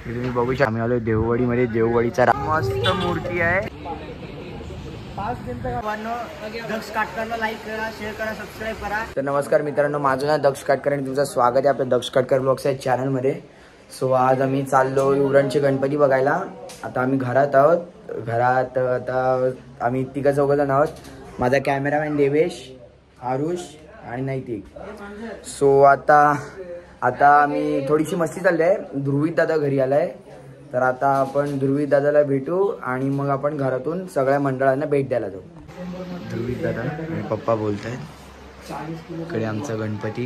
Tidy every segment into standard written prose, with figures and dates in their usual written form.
तुम्ही बघू शकता आम्ही आलोय देववाडी मध्ये. देववाडीचा मस्त मूर्ती आहे. दक्ष काटकरला लाईक करा, शेअर करा, सबस्क्राईब करा. तर नमस्कार मित्रांनो, माझं नाव दक्ष काटकर आणि तुमचं स्वागत आहे आपल्या दक्ष काटकर ब्लॉग्स या चॅनलमध्ये. सो आज आम्ही चाललो उरणचे गणपती बघायला. आता आम्ही घरात आहोत. घरात आता आम्ही तिघं चौघजण आहोत. माझा कॅमेरामॅन देवेश, आरुष आणि नैतिक. सो आता आम्ही थोडीशी मस्ती चालली आहे. ध्रुवीत दादा घरी आलाय, तर आता आपण ध्रुवीत दादाला भेटू आणि मग आपण घरातून सगळ्या मंडळांना भेट द्यायला जाऊ. ध्रुवीत दादा आणि पप्पा बोलत आहेत. इकडे आमचा गणपती.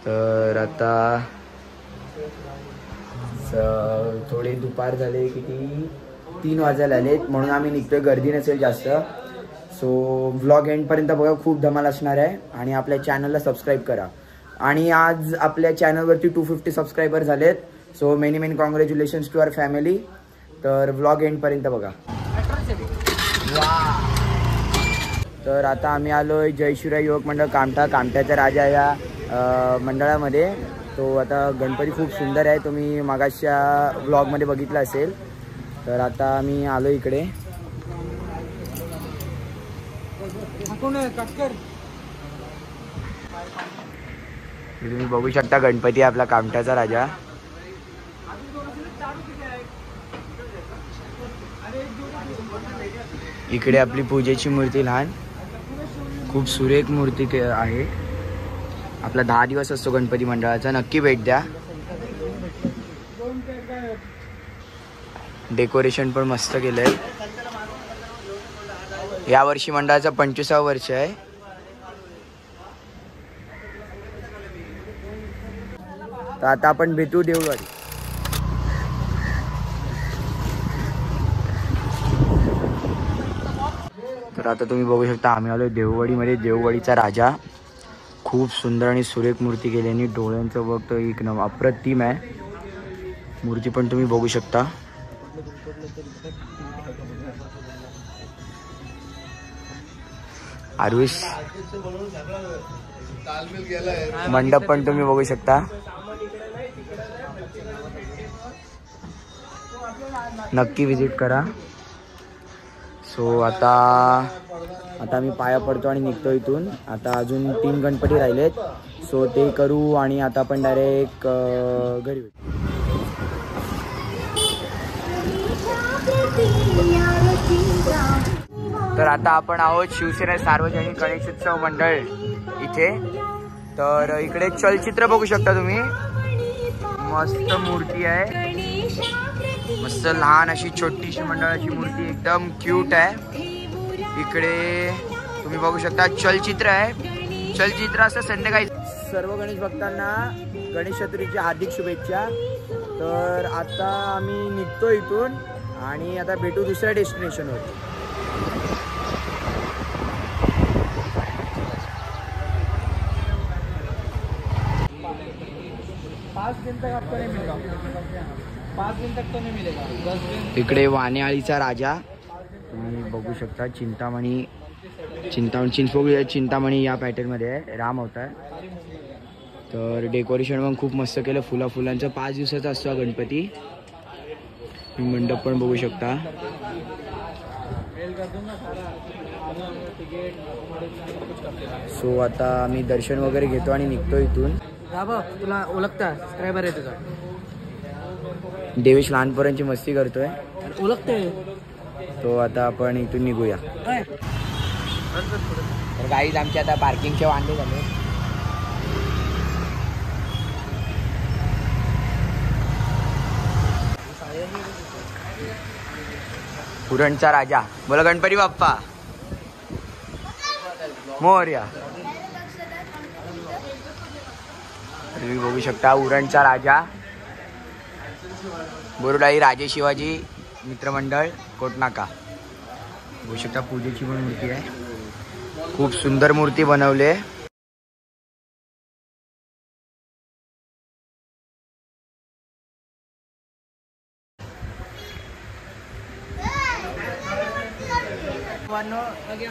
तर आता थोडे दुपार झाले, किती 3 वाजायला आलेत, म्हणून आम्ही निघतोय. गर्दी नसेल जास्त. सो व्लॉग एंडपर्यंत बघा, खूप धमाल असणार आहे. आणि आपल्या चॅनलला सबस्क्राईब करा. आणि आज आपल्या चॅनलवरती 250 सबस्क्रायबर झालेत. So many congratulations to our family. तर व्लॉग एंडपर्यंत बघा. तर आता आम्ही आलोय जय शिवराय युवक मंडळ कामठ्याचा राजा या मंडळामध्ये. तो आता गणपती खूप सुंदर आहे, तुम्ही मागासच्या व्लॉगमध्ये बघितलं असेल. तर आता आम्ही आलो इकडे. तुम्ही बघू शकता गणपती आपला कामठ्याचा राजा. इकडे आपली पूजेची मूर्ती लहान, खूप सुरेख मूर्ती आहे. आपला 10 दिवस असतो गणपती मंडळाचा. नक्की भेट द्या. डेकोरेशन पण मस्त केलंय. या वर्षी मंडळाचं 25वं वर्ष आहे. तर आता आपण भेटू देववाडी. तर आता तुम्ही बघू शकता आम्ही आलोय देववाडीमध्ये. देववाडीचा राजा. खूप सुंदर आणि सुरेख मूर्ती केल्याने. डोळ्यांचं वक्त एक अप्रतिम आहे. मूर्ती पण तुम्ही बघू शकता. आरुष मंडप पण तुम्ही बघू शकता. नक्की विजिट करा. सो आता आम्ही पाया पडतो आणि निघतो इथून. आता अजून 3 गणपती राहिलेत, सो ते करू आणि आता आपण डायरेक्ट घरी भेटू. तर आता आपण आहोत शिवसेना सार्वजनिक गणेशोत्सव मंडळ इथे. तर इकडे चलचित्र बघू शकता तुम्ही. मस्त मूर्ती आहे. मस्त लहान अशी छोटीशी मंडळाची मूर्ती, एकदम क्यूट आहे. इकडे तुम्ही बघू शकता चलचित्र आहे. चलचित्र असं संध्याकाळी. सर्व गणेश भक्तांना गणेश चतुर्थीच्या हार्दिक शुभेच्छा. तर आता आम्ही निघतो इथून आणि आता भेटू दुसऱ्या डेस्टिनेशनवर. इकडे वानेआळीचा राजा तुम्ही बघू शकता. चिंतामणी चिंतामणी या पॅटर्न मध्ये आहे. राम अवतार. तर डेकोरेशन पण खूप मस्त केलं. फुलांचं 5 दिवसाचा असतो हा गणपती. मंडप पण बघू शकता. सो आता आम्ही दर्शन वगैरे घेतो आणि निघतो इथून. तुला ओळखता सबस्क्रायबर आहे तुझा. देवेश लहानपोरांची मस्ती करतोय. ओळखते तो. आता आपण इथून निघूया. तर गाईज आमचे आता पार्किंगचे वांदे झाले. उरणचा राजा. बोला गणपती बाप्पा मोरया. तुम्ही बघू शकता उरणचा राजा. बोरुडाई राजे शिवाजी मित्रमंडळ कोटनाका. बघू शकता पूजेची पण मूर्ती आहे. खूप सुंदर मूर्ती बनवली.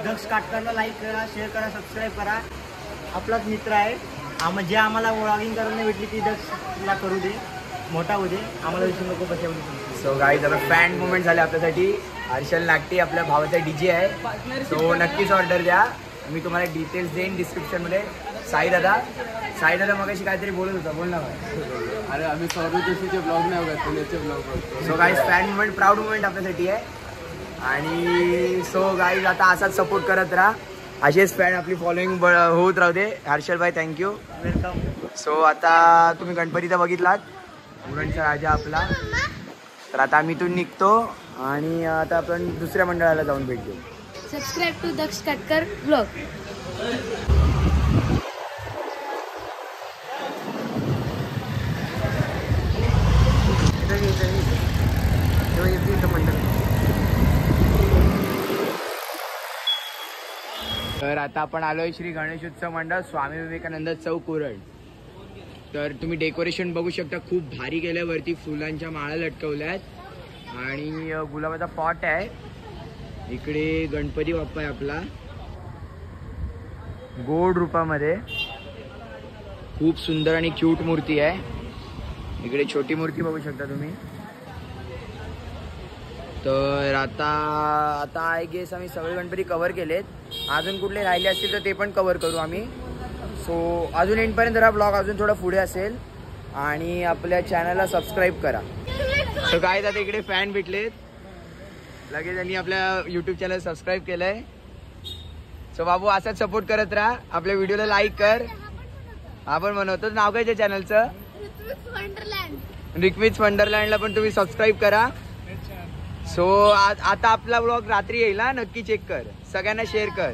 दक्ष काटकरला लाईक करा, शेअर करा, सबस्क्राईब करा. आपलाच मित्र आहे. जे आम्हाला व्लॉगिंग करायला भेटली ती दक्षला करू दे, मोठा होऊ दे, आम्हाला विषय नको बसावं. सो गाईज आता फॅन मुवमेंट झाले आपल्यासाठी. हर्षल नागटे आपल्या भावाचा DJ आहे. सो नक्कीच ऑर्डर द्या. मी तुम्हाला डिटेल्स देईन डिस्क्रिप्शनमध्ये. साई दादा मगाशी काहीतरी बोलत होता, बोल ना. अरे आम्ही सौरवचे ब्लॉग नाही बघत, पुण्याचे ब्लॉग बघतो. So guys fan movement proud movement आपल्यासाठी आहे. आणि सो गाईज आता असाच सपोर्ट करत राहा. असेच फॅन आपली फॉलोईंग होत राहू दे. हर्षल भाई थँक्यू, वेलकम. सो आता तुम्ही गणपतीचा बघितलात, उरणचा राजा आपला. तर आता आम्ही इथून निघतो आणि आता आपण दुसऱ्या मंडळाला जाऊन भेट देऊ. Subscribe to Daksh Katkar blog. तर आता आपण आलोय श्री गणेश उत्सव मंडळ, स्वामी विवेकानंद चौक उरण. तर तुम्ही डेकोरेशन बघू शकता, खूप भारी केलंय. वरती फुलांच्या माळा लटकवल्या आहेत आणि गुलाबाचा पॉट आहे. इकडे गणपती बाप्पा आहे आपला गोड रूपामध्ये. खूप सुंदर आणि क्यूट मूर्ती आहे. इकडे छोटी मूर्ती बघू शकता तुम्ही. तर आता आय गेस आम्ही सगळे गणपती कव्हर केलेत. अजून कुठले राहिले असतील तर ते पण कव्हर करू आम्ही. सो अजून एंडपर्यंत हा ब्लॉग अजून थोडा पुढे असेल आणि आपल्या चॅनलला सबस्क्राईब करा. तर काय आता इकडे फॅन भेटलेत, लगेच त्यांनी आपल्या यूट्यूब चॅनल सबस्क्राईब केलंय. सो बाबू असाच सपोर्ट करत राहा, आपल्या व्हिडिओला लाईक कर. आपण बनवतो. नाव काय त्या चॅनलचं? रिक्विच वंडरलँडला पण तुम्ही सबस्क्राईब करा. सो आता आपला ब्लॉग रात्री येईल ना, नक्की चेक कर, सगळ्यांना शेअर कर.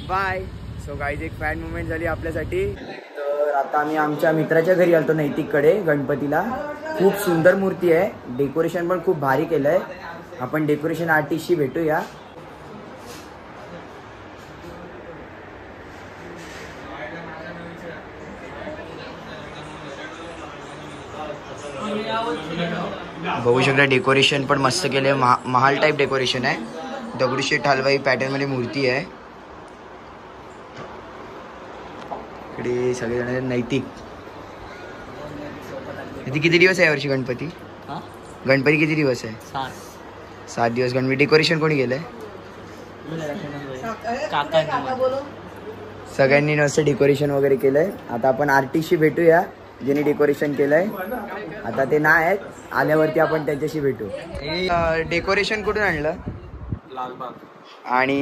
बाय. सो गाईज एक फॅन मुवमेंट झाली आपल्यासाठी. तर आता आम्ही आमच्या मित्राच्या घरी आलतो नैतिककडे गणपतीला. खूप सुंदर मूर्ती आहे, डेकोरेशन पण खूप भारी केलंय. आपण डेकोरेशन आर्टिस्टशी भेटूया. बघू शकता डेकोरेशन पण मस्त केले. महाल टाईप डेकोरेशन आहे. दगडूशेठ हलवाई पॅटर्न मध्ये मूर्ती आहे. इकडे सगळेजण नैतिक. किती दिवस आहे वर्षी गणपती? गणपती किती दिवस आहे? 7 दिवस. गणपती डेकोरेशन कोणी केलंय? सगळ्यांनी मस्त डेकोरेशन वगैरे केलंय. आता आपण आर्टिस्टशी भेटूया ज्यांनी डेकोरेशन केलंय. आता ते नाही आहेत, आल्यावरती आपण त्यांच्याशी भेटू. डेकोरेशन कुठून आणलं? लालबाग. आणि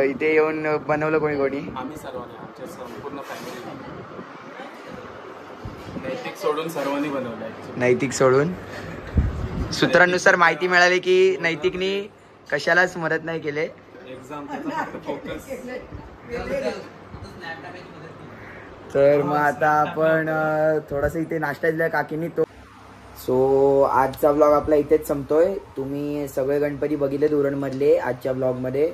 इथे येऊन बनवलं कोणी? आम्ही सर्वांनी, आमच्या संपूर्ण फॅमिली. नैतिक सोडून सर्वांनी बनवलं. नैतिक सोडून. सूत्रांनुसार माहिती मिळाली की नैतिकनी कशालाच मदत नाही केले. Exam focus. तर मग आता आपण थोडासा इथे नाश्ता दिला काकींनी तो. सो आजचा ब्लॉग आपला इथेच संपतोय. तुम्ही सगळे गणपती बघितलेत उरणमधले आजच्या ब्लॉगमध्ये.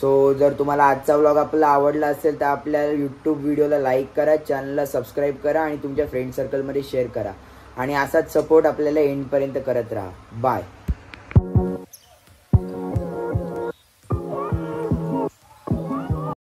सो जर तुम्हाला आजचा ब्लॉग आपला आवडला असेल तर आपल्या यूट्यूब व्हिडिओला लाईक करा, चॅनलला सबस्क्राईब करा आणि तुमच्या फ्रेंड सर्कलमध्ये शेअर करा. आणि असाच सपोर्ट आपल्याला एंडपर्यंत करत राहा. बाय.